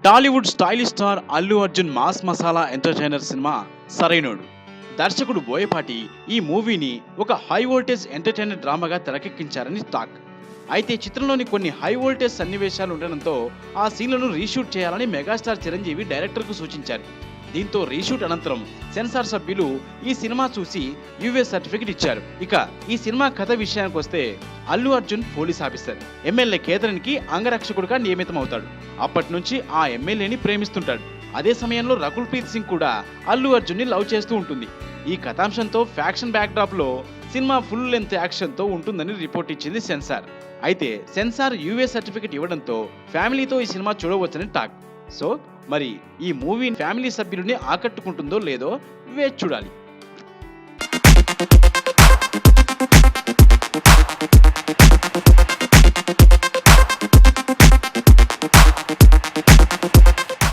Tollywood stylish star Allu Arjun mass masala entertainer సినిమా సరైనోడు. దర్శకుడు బోయపాటి ఈ మూవీని ఒక హై వోల్టేజ్ ఎంటర్టైనర్ డ్రామాగా తెరకెక్కించారని టాక్. అయితే చిత్రంలోని కొన్ని హై వోల్టేజ్ సన్నివేశాలు ఉండడంతో ఆ సీన్లను రీషూట్ చేయాలని మెగాస్టార్ చిరంజీవి డైరెక్టర్కు సూచించారు. దీంతో రీషూట్ అనంతరం సెన్సార్ సభ్యులు ఈ సినిమా చూసి యుఏ సర్టిఫికెట్ ఇచ్చారు. ఇక ఈ సినిమా కథ విషయానికి వస్తే, Allu Arjun police officer MLA కేతరన్కి అంగరక్షకుడుగా నియమితమవుతాడు. అప్పటి నుంచి ఆ ఎమ్మెల్యేని ప్రేమిస్తుంటాడు. అదే సమయంలో రకుల్ ప్రీత్ సింగ్ కూడా అల్లు అర్జున్ ని లవ్ చేస్తూ ఉంటుంది. ఈ కథాంశంతో ఫ్యాక్షన్ బ్యాక్డ్రాప్ లో సినిమా ఫుల్ లెంత్ యాక్షన్ తో ఉంటుందని రిపోర్ట్ ఇచ్చింది సెన్సార్. అయితే సెన్సార్ యుఏ సర్టిఫికెట్ ఇవ్వడంతో ఫ్యామిలీతో ఈ సినిమా చూడవచ్చని టాక్. సో మరి ఈ మూవీ ఫ్యామిలీ సభ్యుల్ని ఆకట్టుకుంటుందో లేదో వేచి చూడాలి.